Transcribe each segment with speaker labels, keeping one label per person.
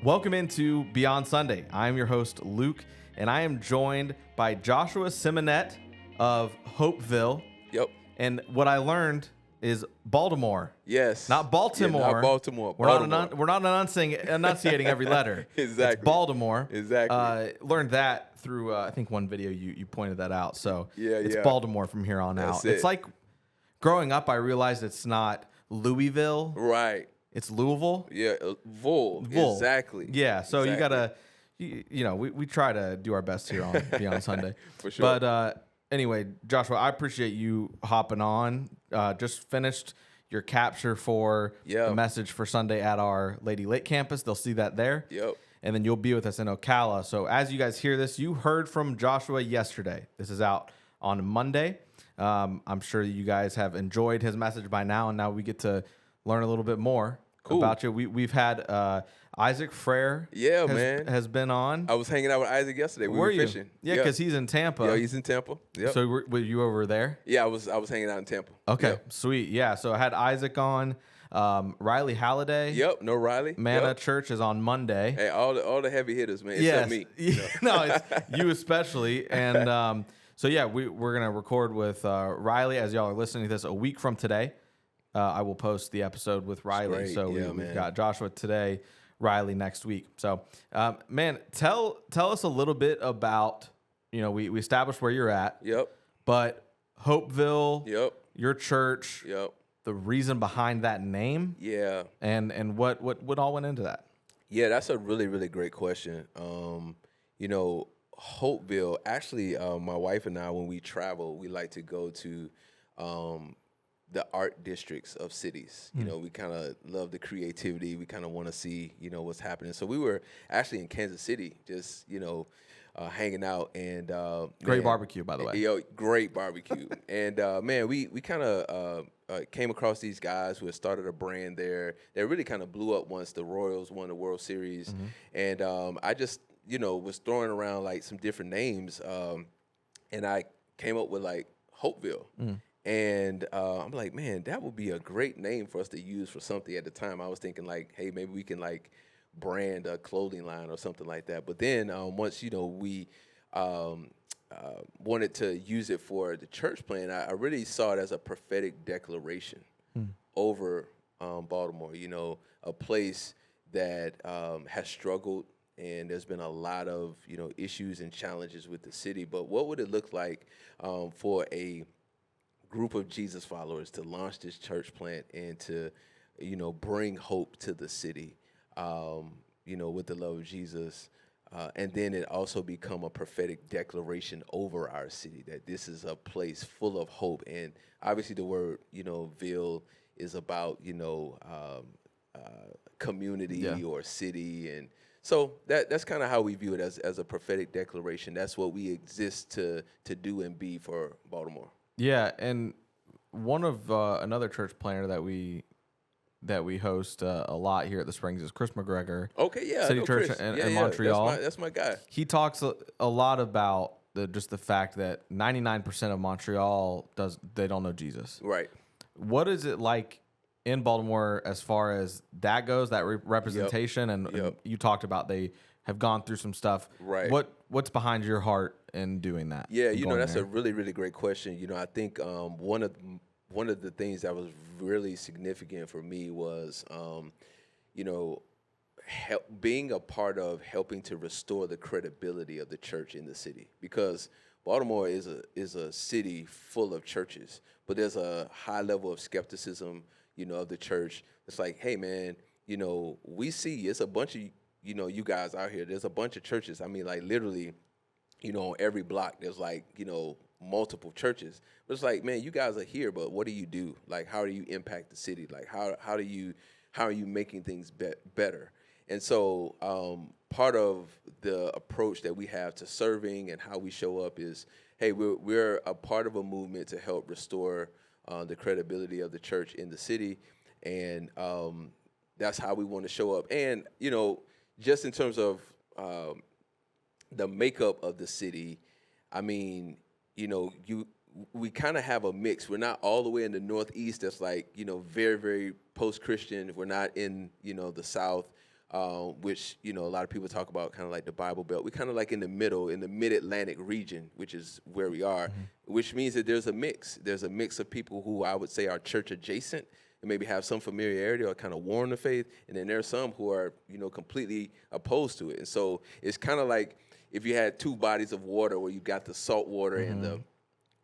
Speaker 1: Welcome into Beyond Sunday. I am your host, Luke, and I am joined by Joshua Symonette of Hopeville.
Speaker 2: Yep.
Speaker 1: And what I learned is Baltimore.
Speaker 2: Yes.
Speaker 1: Not Baltimore.
Speaker 2: Yeah, not Baltimore.
Speaker 1: We're not enunciating every letter.
Speaker 2: Exactly.
Speaker 1: It's Baltimore.
Speaker 2: Exactly.
Speaker 1: Learned that through, I think, one video you pointed that out. So it's
Speaker 2: yeah.
Speaker 1: Baltimore from here on out.
Speaker 2: That's
Speaker 1: It's like growing up, I realized it's not Louisville.
Speaker 2: Right.
Speaker 1: It's Louisville.
Speaker 2: Yeah. Vol. Exactly.
Speaker 1: Yeah. So
Speaker 2: exactly.
Speaker 1: you gotta, you know, we try to do our best here on Beyond Sunday.
Speaker 2: For sure.
Speaker 1: But anyway, Joshua, I appreciate you hopping on. Just finished your capture for the message for Sunday at our Lady Lake campus. They'll see that there.
Speaker 2: Yep.
Speaker 1: And then you'll be with us in Ocala. So as you guys hear this, you heard from Joshua yesterday. This is out on Monday. I'm sure you guys have enjoyed his message by now, and now we get to learn a little bit more about you. We've had Isaac Frere. Has been on.
Speaker 2: I was hanging out with Isaac yesterday. We were fishing.
Speaker 1: Yeah, because he's in Tampa.
Speaker 2: Yeah, he's in Tampa. Yep.
Speaker 1: So were you over there?
Speaker 2: Yeah, I was hanging out in Tampa.
Speaker 1: Okay,
Speaker 2: Yep.
Speaker 1: Sweet. Yeah, so I had Isaac on. Riley Halliday.
Speaker 2: Yep, no Riley.
Speaker 1: Manna Church is on Monday.
Speaker 2: Hey, all the heavy hitters, man. Except me.
Speaker 1: No, it's you especially. And so yeah, we're gonna record with Riley as y'all are listening to this a week from today. I will post the episode with Riley.
Speaker 2: Great.
Speaker 1: So
Speaker 2: Yeah,
Speaker 1: we've got Joshua today, Riley next week. So man, tell us a little bit about, you know, we established where you're at.
Speaker 2: Yep.
Speaker 1: But Hopeville.
Speaker 2: Yep.
Speaker 1: Your church.
Speaker 2: Yep.
Speaker 1: The reason behind that name.
Speaker 2: Yeah.
Speaker 1: And what all went into that?
Speaker 2: Yeah, that's a really, really great question. You know, Hopeville, actually, my wife and I, when we travel, we like to go to the art districts of cities. You know, we kind of love the creativity. We kind of want to see, you know, what's happening. So we were actually in Kansas City, just, you know, hanging out. And
Speaker 1: great barbecue, by the way.
Speaker 2: Yo, great barbecue. And man, we kind of came across these guys who had started a brand there that really kind of blew up once the Royals won the World Series. And I just, you know, was throwing around like some different names. And I came up with like Hopeville. And I'm like, man, that would be a great name for us to use for something. At the time, I was thinking like, hey, maybe we can like brand a clothing line or something like that. But then once, you know, we wanted to use it for the church plan, I really saw it as a prophetic declaration over Baltimore, you know, a place that has struggled, and there's been a lot of, you know, issues and challenges with the city. But what would it look like for a group of Jesus followers to launch this church plant and to, you know, bring hope to the city, you know, with the love of Jesus. And then it also become a prophetic declaration over our city that this is a place full of hope. And obviously the word, you know, ville is about, you know, community or city. And so that's kind of how we view it, as a prophetic declaration. That's what we exist to do and be for Baltimore.
Speaker 1: Yeah, and one of another church planner that we host a lot here at the Springs is Chris McGregor.
Speaker 2: Okay, yeah,
Speaker 1: City Church in Montreal.
Speaker 2: That's my guy.
Speaker 1: He talks a lot about just the fact that 99% of Montreal they don't know Jesus.
Speaker 2: Right.
Speaker 1: What is it like in Baltimore as far as that goes, that representation? And you talked about they have gone through some stuff.
Speaker 2: Right.
Speaker 1: What's behind your heart in doing that?
Speaker 2: Yeah, you know, that's a really, really great question. You know, I think one of the things that was really significant for me was, you know, being a part of helping to restore the credibility of the church in the city, because Baltimore is a city full of churches, but there's a high level of skepticism, you know, of the church. It's like, hey, man, you know, we see it's a bunch of, you know, you guys out here. There's a bunch of churches. I mean, like literally, you know, on every block there's like, you know, multiple churches. But it's like, man, you guys are here, but what do you do? Like, how do you impact the city? Like, how are you making things better? And so part of the approach that we have to serving and how we show up is, hey, we're a part of a movement to help restore the credibility of the church in the city. And that's how we want to show up. And, you know, just in terms of the makeup of the city, I mean, you know, we kind of have a mix. We're not all the way in the Northeast that's like, you know, very, very post-Christian. We're not in, you know, the South. which, you know, a lot of people talk about kind of like the Bible Belt. We're kind of like in the middle, in the mid-Atlantic region, which is where we are, which means that there's a mix. There's a mix of people who I would say are church adjacent and maybe have some familiarity or kind of warm the faith. And then there's some who are, you know, completely opposed to it. And so it's kind of like if you had two bodies of water where you got the salt water and the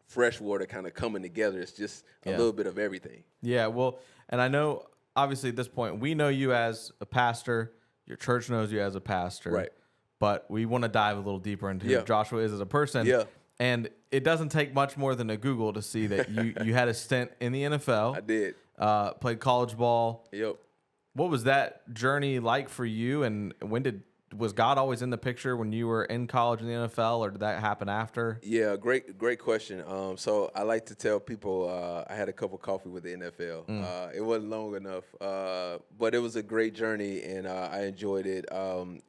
Speaker 2: fresh water kind of coming together. It's just a little bit of everything.
Speaker 1: Yeah, well, and I know, obviously, at this point, we know you as a pastor. Your church knows you as a pastor.
Speaker 2: Right.
Speaker 1: But we want to dive a little deeper into who Joshua is as a person.
Speaker 2: Yeah.
Speaker 1: And it doesn't take much more than a Google to see that you had a stint in the NFL.
Speaker 2: I did.
Speaker 1: Played college ball.
Speaker 2: Yep.
Speaker 1: What was that journey like for you? And was God always in the picture when you were in college in the NFL, or did that happen after?
Speaker 2: Yeah, great question. So I like to tell people I had a cup of coffee with the NFL. It wasn't long enough, but it was a great journey, and I enjoyed it.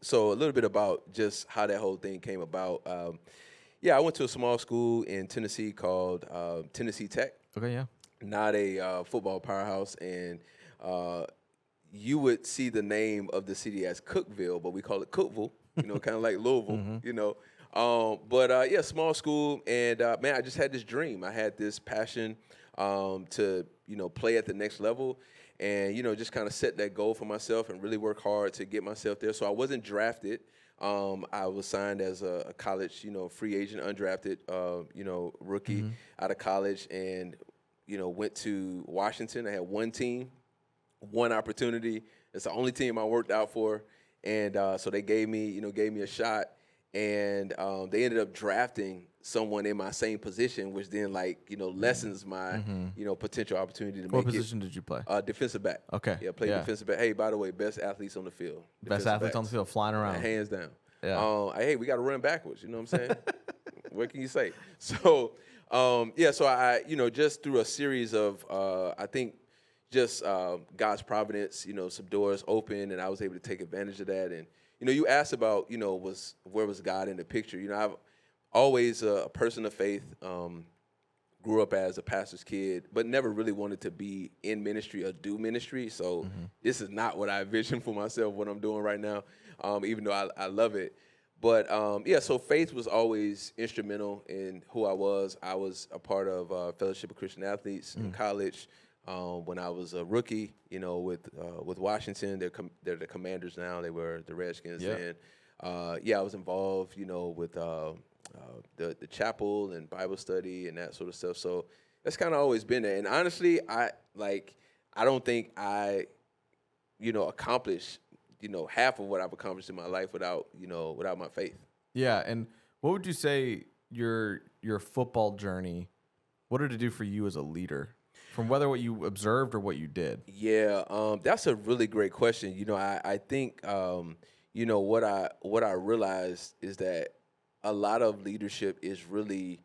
Speaker 2: So a little bit about just how that whole thing came about. I went to a small school in Tennessee called Tennessee Tech.
Speaker 1: Okay, yeah.
Speaker 2: Not a football powerhouse, and you would see the name of the city as Cookeville, but we call it Cookeville, you know, kind of like Louisville, you know. Small school, and man, I just had this dream. I had this passion to, you know, play at the next level, and, you know, just kind of set that goal for myself and really work hard to get myself there. So I wasn't drafted. I was signed as a college, you know, free agent, undrafted, you know, rookie out of college, and, you know, went to Washington. I had one team, one opportunity. It's the only team I worked out for, and so they gave me a shot, and they ended up drafting someone in my same position, which then, like, you know, lessens my you know, potential opportunity to make it.
Speaker 1: What position did you play?
Speaker 2: Defensive back.
Speaker 1: Okay.
Speaker 2: Yeah, played defensive back. Hey, by the way, best athletes on the field.
Speaker 1: Best athletes on the field, flying around.
Speaker 2: Hands down.
Speaker 1: Yeah.
Speaker 2: Hey, we got to run backwards. You know what I'm saying? What can you say? So, so I, you know, just through a series of, I think, just God's providence, you know, some doors open, and I was able to take advantage of that. And, you know, you asked about, you know, where was God in the picture? You know, I've always a person of faith, grew up as a pastor's kid, but never really wanted to be in ministry or do ministry. So this is not what I envisioned for myself, what I'm doing right now, even though I love it. But, so faith was always instrumental in who I was. I was a part of Fellowship of Christian Athletes in college. When I was a rookie, you know, with Washington, they're the Commanders now. They were the Redskins then. I was involved, you know, with the chapel and Bible study and that sort of stuff. So that's kind of always been there. And honestly, I don't think I, you know, accomplished, you know, half of what I've accomplished in my life without my faith.
Speaker 1: Yeah, and what would you say your football journey, what did it do for you as a leader? From whether what you observed or what you did?
Speaker 2: Yeah, that's a really great question. You know, I think, you know, what I realized is that a lot of leadership is really,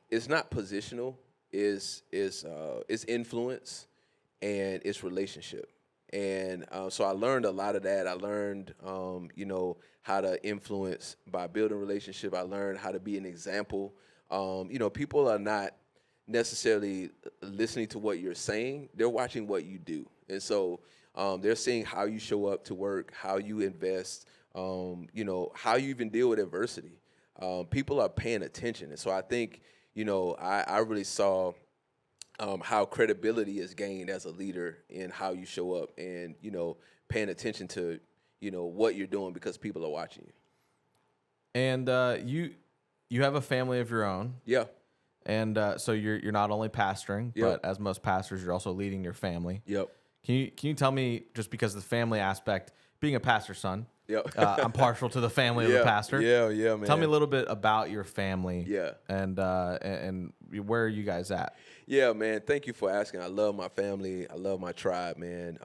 Speaker 2: it's not positional, it's influence, and it's relationship. And so I learned a lot of that. I learned, you know, how to influence by building relationship. I learned how to be an example. You know, people are not necessarily listening to what you're saying. They're watching what you do. And so they're seeing how you show up to work, how you invest, you know, how you even deal with adversity. People are paying attention. And so I think, you know, I really saw how credibility is gained as a leader in how you show up and, you know, paying attention to, you know, what you're doing because people are watching you.
Speaker 1: And you have a family of your own.
Speaker 2: Yeah.
Speaker 1: And so you're not only pastoring, but as most pastors, you're also leading your family.
Speaker 2: Yep.
Speaker 1: Can you tell me, just because of the family aspect, being a pastor's son,
Speaker 2: yep.
Speaker 1: I'm partial to the family of the pastor.
Speaker 2: Yeah, man.
Speaker 1: Tell me a little bit about your family.
Speaker 2: Yeah.
Speaker 1: And where are you guys at?
Speaker 2: Yeah, man. Thank you for asking. I love my family. I love my tribe, man.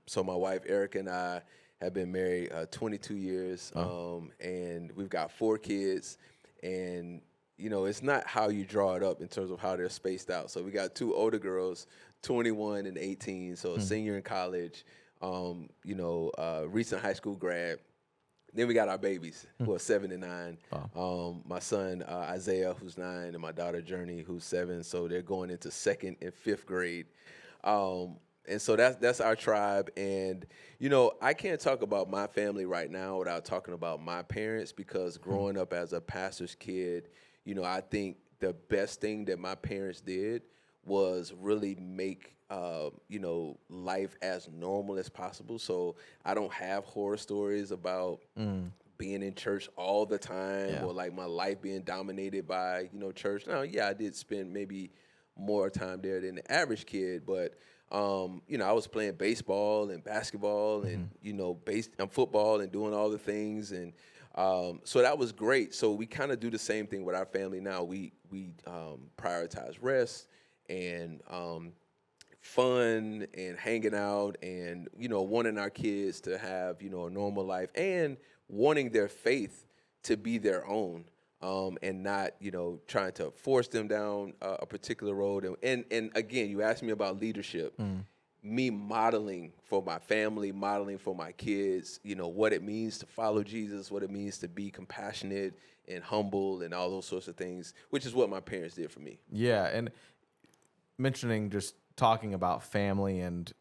Speaker 2: So my wife, Erica, and I have been married 22 years, and we've got 4 kids, and you know, it's not how you draw it up in terms of how they're spaced out. So we got 2 older girls, 21 and 18, so a senior in college, you know, recent high school grad. Then we got our babies who are 7 and 9. Wow. My son, Isaiah, who's 9, and my daughter, Journey, who's 7. So they're going into 2nd and 5th grade. And so that's our tribe. And, I can't talk about my family right now without talking about my parents, because growing up as a pastor's kid, I think the best thing that my parents did was really make, life as normal as possible. So I don't have horror stories about being in church all the time, or like my life being dominated by, church. Now, yeah, I did spend maybe more time there than the average kid, but I was playing baseball and basketball and and football and doing all the things, and so that was great. So we kind of do the same thing with our family now. We prioritize rest and fun and hanging out, and wanting our kids to have a normal life, and wanting their faith to be their own. And not, trying to force them down a particular road. And again, you asked me about leadership. Me modeling for my family, modeling for my kids, what it means to follow Jesus, what it means to be compassionate and humble and all those sorts of things, which is what my parents did for me.
Speaker 1: Yeah, and mentioning just talking about family and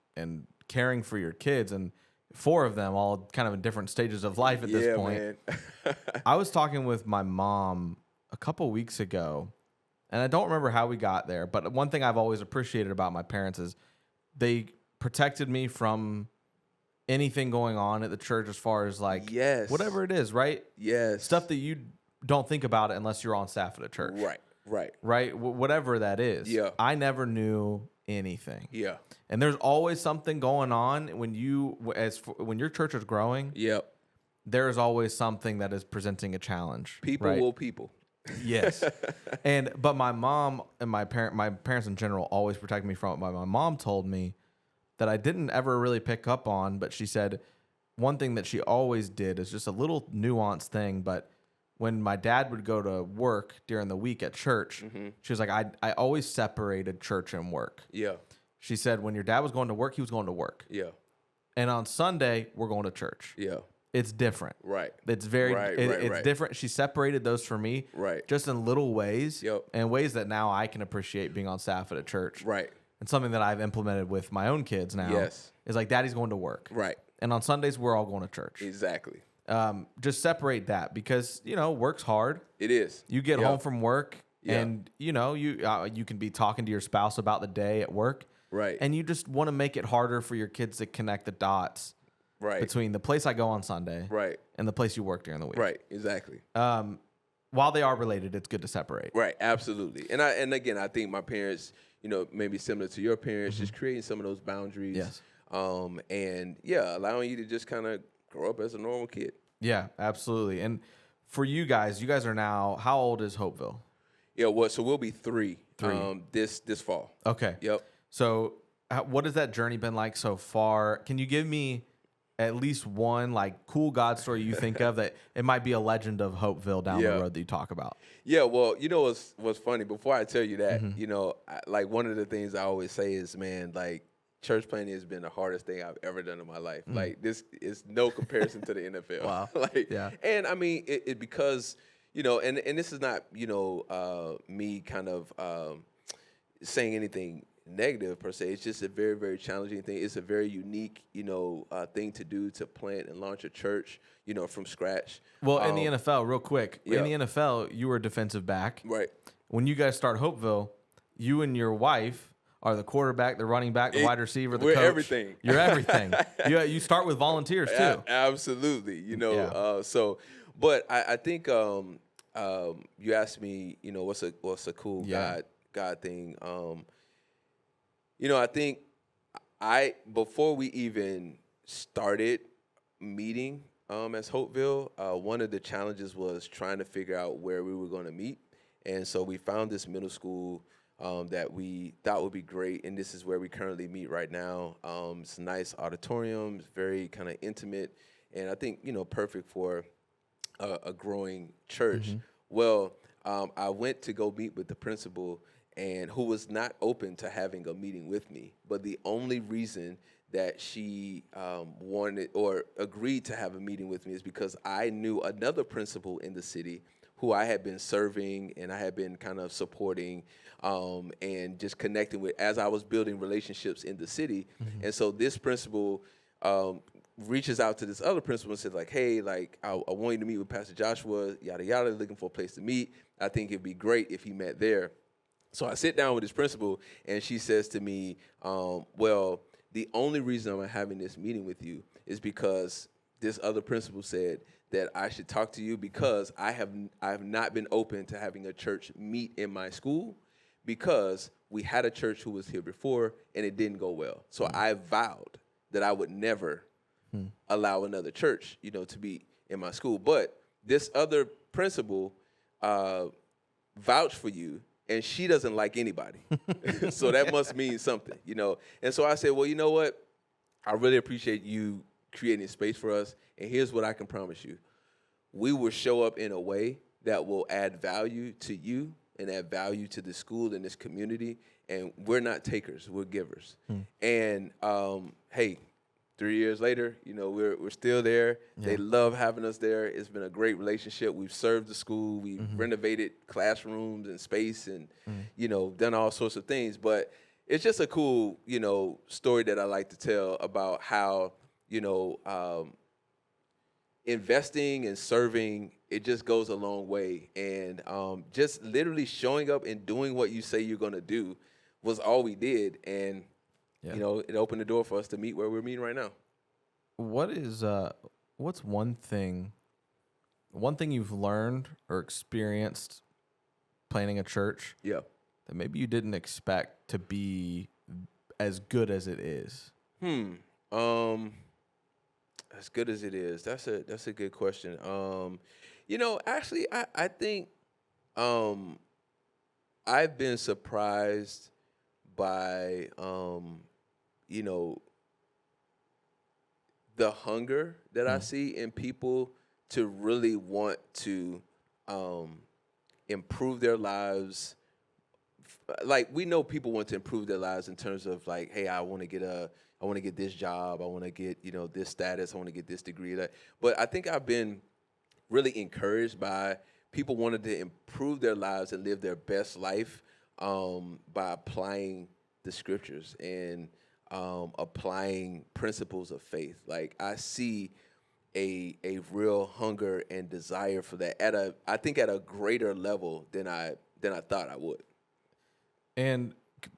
Speaker 1: caring for your kids, and 4 of them all kind of in different stages of life at this point. Man. I was talking with my mom a couple weeks ago, and I don't remember how we got there, but one thing I've always appreciated about my parents is they protected me from anything going on at the church, as far as like whatever it is, right?
Speaker 2: Yes.
Speaker 1: Stuff that you don't think about it unless you're on staff at a church. Right. Whatever that is.
Speaker 2: Yeah.
Speaker 1: I never knew anything.
Speaker 2: Yeah.
Speaker 1: And there's always something going on when your church is growing.
Speaker 2: Yep.
Speaker 1: There's always something that is presenting a challenge.
Speaker 2: People will people.
Speaker 1: Yes. But my mom and my parents in general always protect me from it. My mom told me that I didn't ever really pick up on, but she said one thing that she always did is just a little nuanced thing, but when my dad would go to work during the week at church, she was like, I always separated church and work.
Speaker 2: Yeah.
Speaker 1: She said when your dad was going to work, he was going to work.
Speaker 2: Yeah.
Speaker 1: And on Sunday, we're going to church.
Speaker 2: Yeah.
Speaker 1: It's different.
Speaker 2: Right.
Speaker 1: It's very, it's different. She separated those for me.
Speaker 2: Right.
Speaker 1: Just in little ways.
Speaker 2: Yep.
Speaker 1: And ways that now I can appreciate being on staff at a church.
Speaker 2: Right.
Speaker 1: And something that I've implemented with my own kids now.
Speaker 2: Yes.
Speaker 1: Is like, Daddy's going to work.
Speaker 2: Right.
Speaker 1: And on Sundays, we're all going to church.
Speaker 2: Exactly.
Speaker 1: Just separate that, because, work's hard.
Speaker 2: It is.
Speaker 1: You get home from work and, you can be talking to your spouse about the day at work.
Speaker 2: Right.
Speaker 1: And you just want to make it harder for your kids to connect the dots between the place I go on Sunday and the place you work during the week.
Speaker 2: Right. Exactly.
Speaker 1: While they are related, it's good to separate.
Speaker 2: Right. Absolutely. And again, I think my parents, maybe similar to your parents, just creating some of those boundaries.
Speaker 1: Yes.
Speaker 2: And allowing you to just kind of grow up as a normal kid.
Speaker 1: Yeah, absolutely. And for you guys are now, how old is Hopeville?
Speaker 2: Yeah, so we'll be 3 this fall.
Speaker 1: Okay.
Speaker 2: Yep.
Speaker 1: So what has that journey been like so far? Can you give me at least one like cool God story you think of that it might be a legend of Hopeville down the road that you talk about?
Speaker 2: Yeah, well, what's funny, before I tell you that, like one of the things I always say is, man, like, church planting has been the hardest thing I've ever done in my life. Like, this is no comparison to the NFL.
Speaker 1: Wow.
Speaker 2: And I mean, it because, and this is not, me kind of saying anything negative per se. It's just a very, very challenging thing. It's a very unique, thing to do, to plant and launch a church, from scratch.
Speaker 1: Well, in the NFL, real quick, in the NFL, you were a defensive back.
Speaker 2: Right.
Speaker 1: When you guys start Hopeville, you and your wife are the quarterback, the running back, the wide receiver, the coach.
Speaker 2: We're everything.
Speaker 1: You're everything. You start with volunteers too.
Speaker 2: Absolutely. So, but I think you asked me, what's a cool God thing. I think before we even started meeting as Hopeville, one of the challenges was trying to figure out where we were going to meet, and so we found this middle school that we thought would be great, and this is where we currently meet right now. It's a nice auditorium, it's very kind of intimate, and I think, perfect for a growing church. Mm-hmm. Well, I went to go meet with the principal, and who was not open to having a meeting with me. But the only reason that she wanted or agreed to have a meeting with me is because I knew another principal in the city who I had been serving and I had been kind of supporting and just connecting with as I was building relationships in the city. Mm-hmm. And so this principal reaches out to this other principal and says, like, hey, like, I want you to meet with Pastor Joshua, yada, yada, looking for a place to meet. I think it'd be great if he met there. So I sit down with this principal, and she says to me, well, the only reason I'm having this meeting with you is because this other principal said that I should talk to you because I have not been open to having a church meet in my school because we had a church who was here before, and it didn't go well. So I vowed that I would never allow another church, to be in my school. But this other principal vouched for you, and she doesn't like anybody. So that must mean something, And so I said, well, you know what? I really appreciate you creating space for us. And here's what I can promise you. We will show up in a way that will add value to you and add value to the school and this community. And we're not takers, we're givers. And hey, 3 years later, we're still there. Yeah. They love having us there. It's been a great relationship. We've served the school. We've renovated classrooms and space and, done all sorts of things. But it's just a cool, story that I like to tell about how, investing and serving, it just goes a long way. And just literally showing up and doing what you say you're going to do was all we did. And it opened the door for us to meet where we're meeting right now.
Speaker 1: What's one thing you've learned or experienced planning a church that maybe you didn't expect to be as good as it is?
Speaker 2: As good as it is. That's a good question. Actually, I think I've been surprised by the hunger that I see in people to really want to improve their lives. Like, we know people want to improve their lives in terms of like, hey, I want to get this job, I want to get, this status, I want to get this degree. But I think I've been really encouraged by people wanting to improve their lives and live their best life by applying the scriptures and applying principles of faith. Like, I see a real hunger and desire for that I think at a greater level than I thought I would.
Speaker 1: And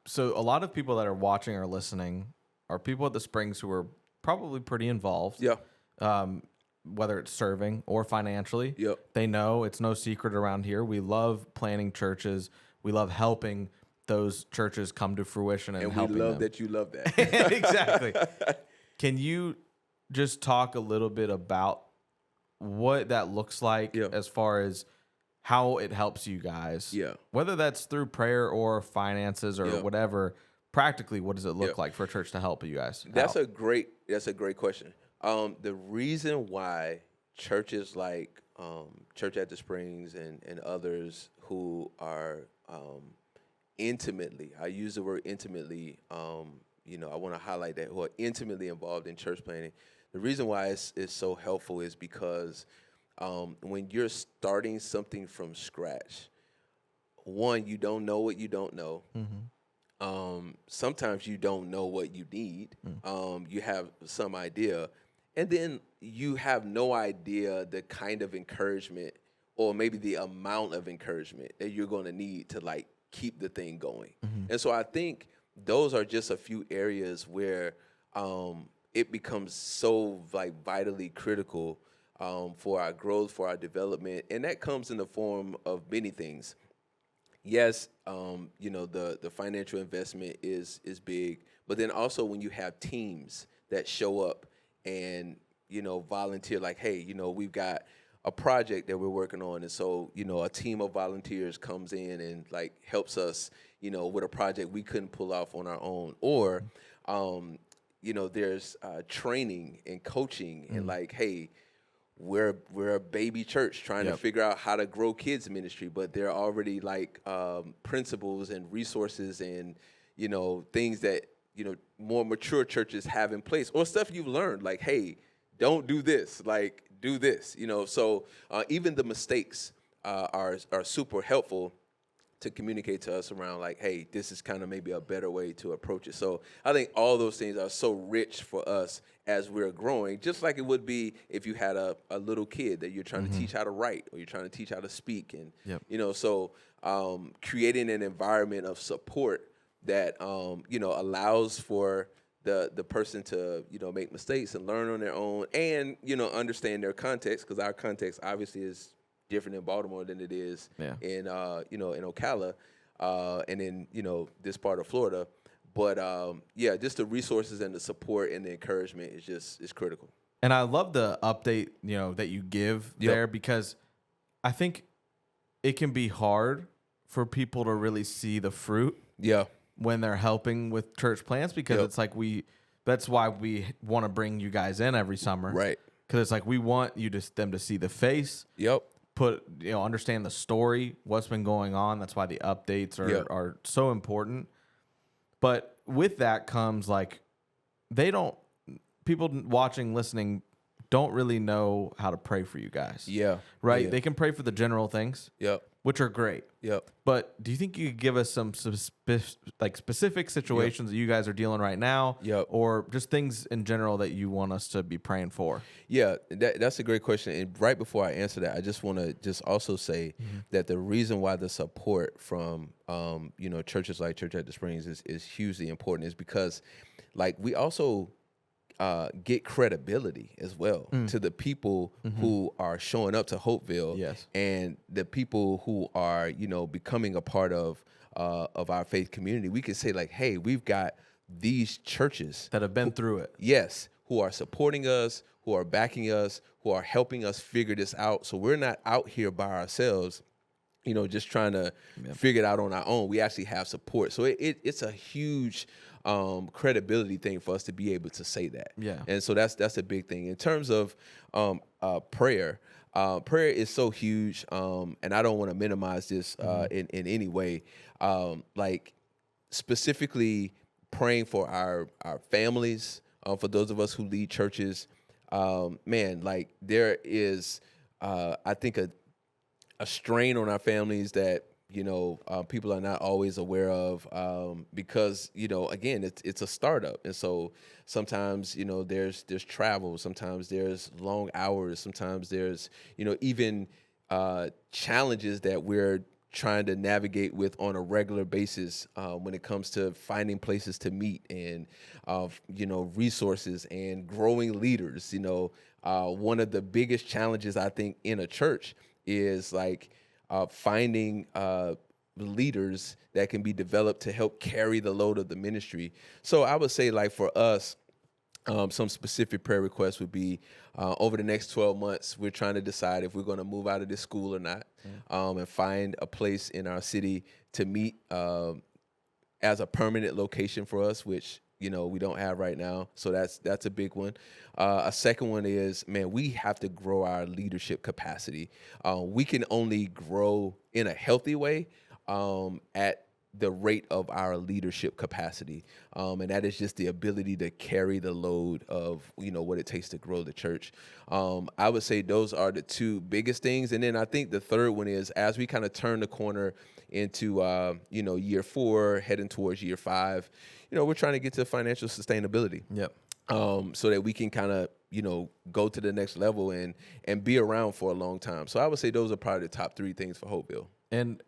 Speaker 1: so a lot of people that are watching or listening are people at the Springs who are probably pretty involved.
Speaker 2: Yeah.
Speaker 1: Whether it's serving or financially.
Speaker 2: Yep.
Speaker 1: They know it's no secret around here. We love planning churches. We love helping those churches come to fruition and helping them.
Speaker 2: And we love that you love that.
Speaker 1: Exactly. Can you just talk a little bit about what that looks like as far as how it helps you guys?
Speaker 2: Yeah.
Speaker 1: Whether that's through prayer or finances or whatever, practically, what does it look like for a church to help you guys?
Speaker 2: That's a great question. The reason why churches like Church at the Springs and others who are intimately, I use the word intimately, I want to highlight that, who are intimately involved in church planning. The reason why it's so helpful is because when you're starting something from scratch, one, you don't know what you don't know. Sometimes you don't know what you need. You have some idea, and then you have no idea the kind of encouragement or maybe the amount of encouragement that you're going to need to like keep the thing going. And so I think those are just a few areas where it becomes so like vitally critical for our growth, for our development, and that comes in the form of many things. Yes, the financial investment is big, but then also when you have teams that show up and, volunteer, like, hey, we've got a project that we're working on, and so, a team of volunteers comes in and, like, helps us, with a project we couldn't pull off on our own. Or, there's training and coaching and, like, hey, we're a baby church trying to figure out how to grow kids ministry, but there are already like principles and resources and things that more mature churches have in place, or stuff you've learned, like, hey, don't do this, like, do this, So even the mistakes are super helpful to communicate to us around, like, hey, this is kind of maybe a better way to approach it. So I think all those things are so rich for us as we're growing, just like it would be if you had a little kid that you're trying to teach how to write, or you're trying to teach how to speak. And, so creating an environment of support that, allows for the person to, make mistakes and learn on their own, and, understand their context, because our context obviously is different in Baltimore than it is in in Ocala, and in this part of Florida. But just the resources and the support and the encouragement is critical.
Speaker 1: And I love the update that you give there, because I think it can be hard for people to really see the fruit when they're helping with church plants, because it's like that's why we want to bring you guys in every summer,
Speaker 2: right?
Speaker 1: Because it's like we want them to see the face, understand the story, what's been going on. That's why the updates are so important. But with that comes, like, people watching, listening, don't really know how to pray for you guys. Right? They can pray for the general things, which are great. But do you think you could give us some specific situations that you guys are dealing right now, or just things in general that you want us to be praying for?
Speaker 2: Yeah, that's a great question. And right before I answer that, I just want to just also say that the reason why the support from churches like Church at the Springs is hugely important is because, like, we also get credibility as well to the people who are showing up to Hopeville, and the people who are becoming a part of our faith community. We can say, like, hey, we've got these churches
Speaker 1: that have been through it,
Speaker 2: who are supporting us, who are backing us, who are helping us figure this out. So we're not out here by ourselves, just trying to figure it out on our own. We actually have support. So it's a huge credibility thing for us to be able to say that. And so that's a big thing. In terms of prayer, prayer is so huge, and I don't want to minimize this in any way. Like, specifically praying for our families, for those of us who lead churches. Like, there is, I think, a strain on our families that people are not always aware of, because again, it's a startup, and so sometimes there's travel, sometimes there's long hours, sometimes there's even challenges that we're trying to navigate with on a regular basis, when it comes to finding places to meet, and resources and growing leaders. One of the biggest challenges, I think, in a church is, like, finding leaders that can be developed to help carry the load of the ministry. So I would say, like, for us, some specific prayer requests would be, over the next 12 months, we're trying to decide if we're going to move out of this school or not, and find a place in our city to meet as a permanent location for us, which we don't have right now. So that's a big one. A second one is, we have to grow our leadership capacity. We can only grow in a healthy way at the rate of our leadership capacity. And that is just the ability to carry the load of, what it takes to grow the church. I would say those are the two biggest things. And then I think the third one is, as we kind of turn the corner into, year 4, heading towards year 5, we're trying to get to financial sustainability. So that we can kind of, go to the next level and be around for a long time. So I would say those are probably the top 3 things for Hopeville.
Speaker 1: And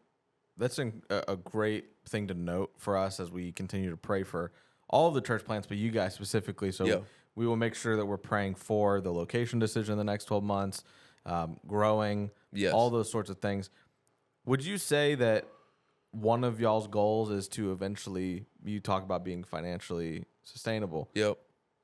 Speaker 1: that's a great thing to note for us as we continue to pray for all of the church plants, but you guys specifically. So we will make sure that we're praying for the location decision in the next 12 months, growing, all those sorts of things. Would you say that one of y'all's goals is to eventually, you talk about being financially sustainable,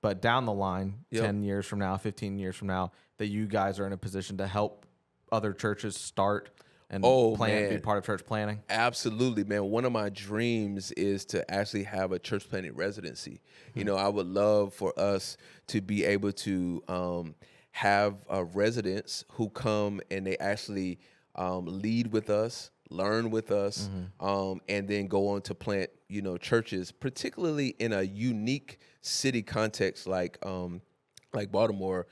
Speaker 1: but down the line, 10 years from now, 15 years from now, that you guys are in a position to help other churches start and be part of church planning?
Speaker 2: Absolutely, man. One of my dreams is to actually have a church planning residency. I would love for us to be able to have residents who come and they actually lead with us, learn with us, and then go on to plant, churches, particularly in a unique city context like Baltimore.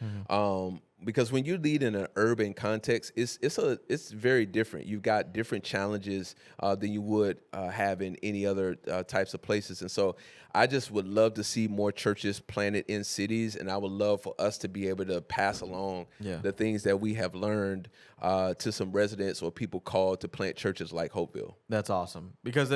Speaker 2: Because when you lead in an urban context, it's very different. You've got different challenges than you would have in any other types of places. And so I just would love to see more churches planted in cities, and I would love for us to be able to pass along the things that we have learned to some residents or people called to plant churches like Hopeville.
Speaker 1: That's awesome, because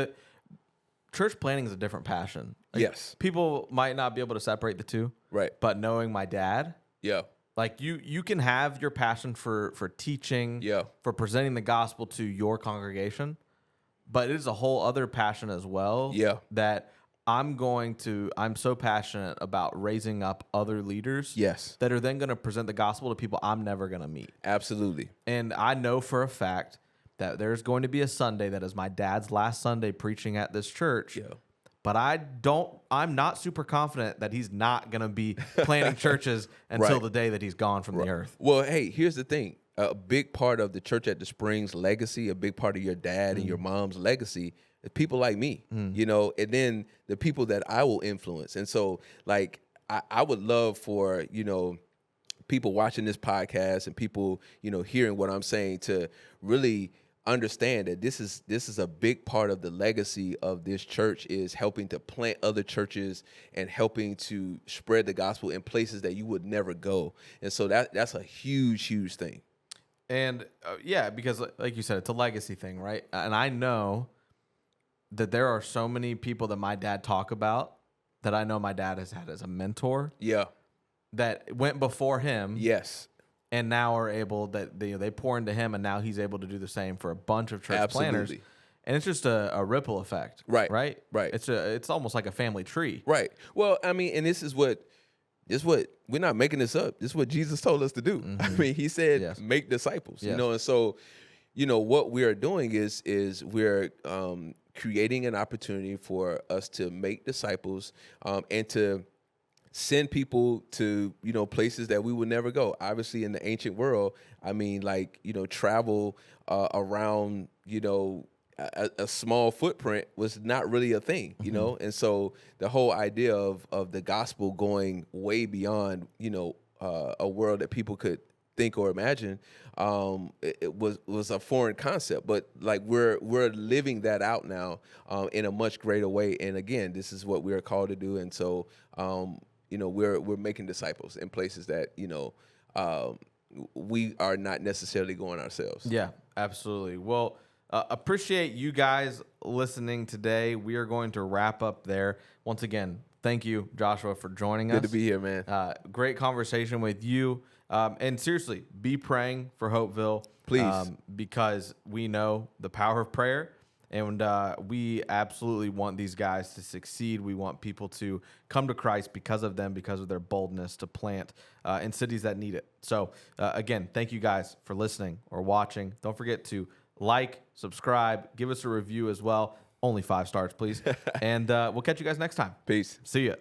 Speaker 1: church planting is a different passion. Like,
Speaker 2: yes.
Speaker 1: People might not be able to separate the two.
Speaker 2: Right.
Speaker 1: But knowing my dad,
Speaker 2: yeah.
Speaker 1: Like you can have your passion for teaching, for presenting the gospel to your congregation, but it is a whole other passion as well.
Speaker 2: Yeah.
Speaker 1: That I'm so passionate about raising up other leaders.
Speaker 2: Yes.
Speaker 1: That are then going to present the gospel to people I'm never going to meet.
Speaker 2: Absolutely.
Speaker 1: And I know for a fact that there's going to be a Sunday that is my dad's last Sunday preaching at this church.
Speaker 2: Yeah.
Speaker 1: But I'm not super confident that he's not going to be planting churches until the day that he's gone from the earth.
Speaker 2: Well, hey, here's the thing. A big part of the Church at the Springs legacy, a big part of your dad and your mom's legacy is people like me, and then the people that I will influence. And so, like, I would love for, people watching this podcast and people, hearing what I'm saying to really understand that this is a big part of the legacy of this church, is helping to plant other churches and helping to spread the gospel in places that you would never go. And so that's a huge thing.
Speaker 1: And because like you said, it's a legacy thing, right? And I know that there are so many people that my dad talk about that I know my dad has had as a mentor.
Speaker 2: Yeah. That
Speaker 1: went before him.
Speaker 2: Yes.
Speaker 1: And now are able that they pour into him, and now he's able to do the same for a bunch of church planners. And it's just a ripple effect. Right. It's almost like a family tree.
Speaker 2: Right. Well, I mean, and this is what we're not making this up. This is what Jesus told us to do. I mean, he said, make disciples, and so, what we are doing is we're creating an opportunity for us to make disciples, and to send people to, places that we would never go. Obviously, in the ancient world, I mean, like, travel around, a small footprint was not really a thing, And so the whole idea of the gospel going way beyond, a world that people could think or imagine, it was a foreign concept. But like we're living that out now in a much greater way. And again, this is what we are called to do. And so, we're making disciples in places that, we are not necessarily going ourselves.
Speaker 1: Yeah, absolutely. Well, appreciate you guys listening today. We are going to wrap up there. Once again, thank you, Joshua, for joining us.
Speaker 2: Good to be here, man.
Speaker 1: Great conversation with you. And seriously, be praying for Hopeville.
Speaker 2: Please.
Speaker 1: Because we know the power of prayer. And we absolutely want these guys to succeed. We want people to come to Christ because of them, because of their boldness to plant in cities that need it. So, again, thank you guys for listening or watching. Don't forget to like, subscribe, give us a review as well. Only 5 stars, please. And we'll catch you guys next time.
Speaker 2: Peace.
Speaker 1: See ya.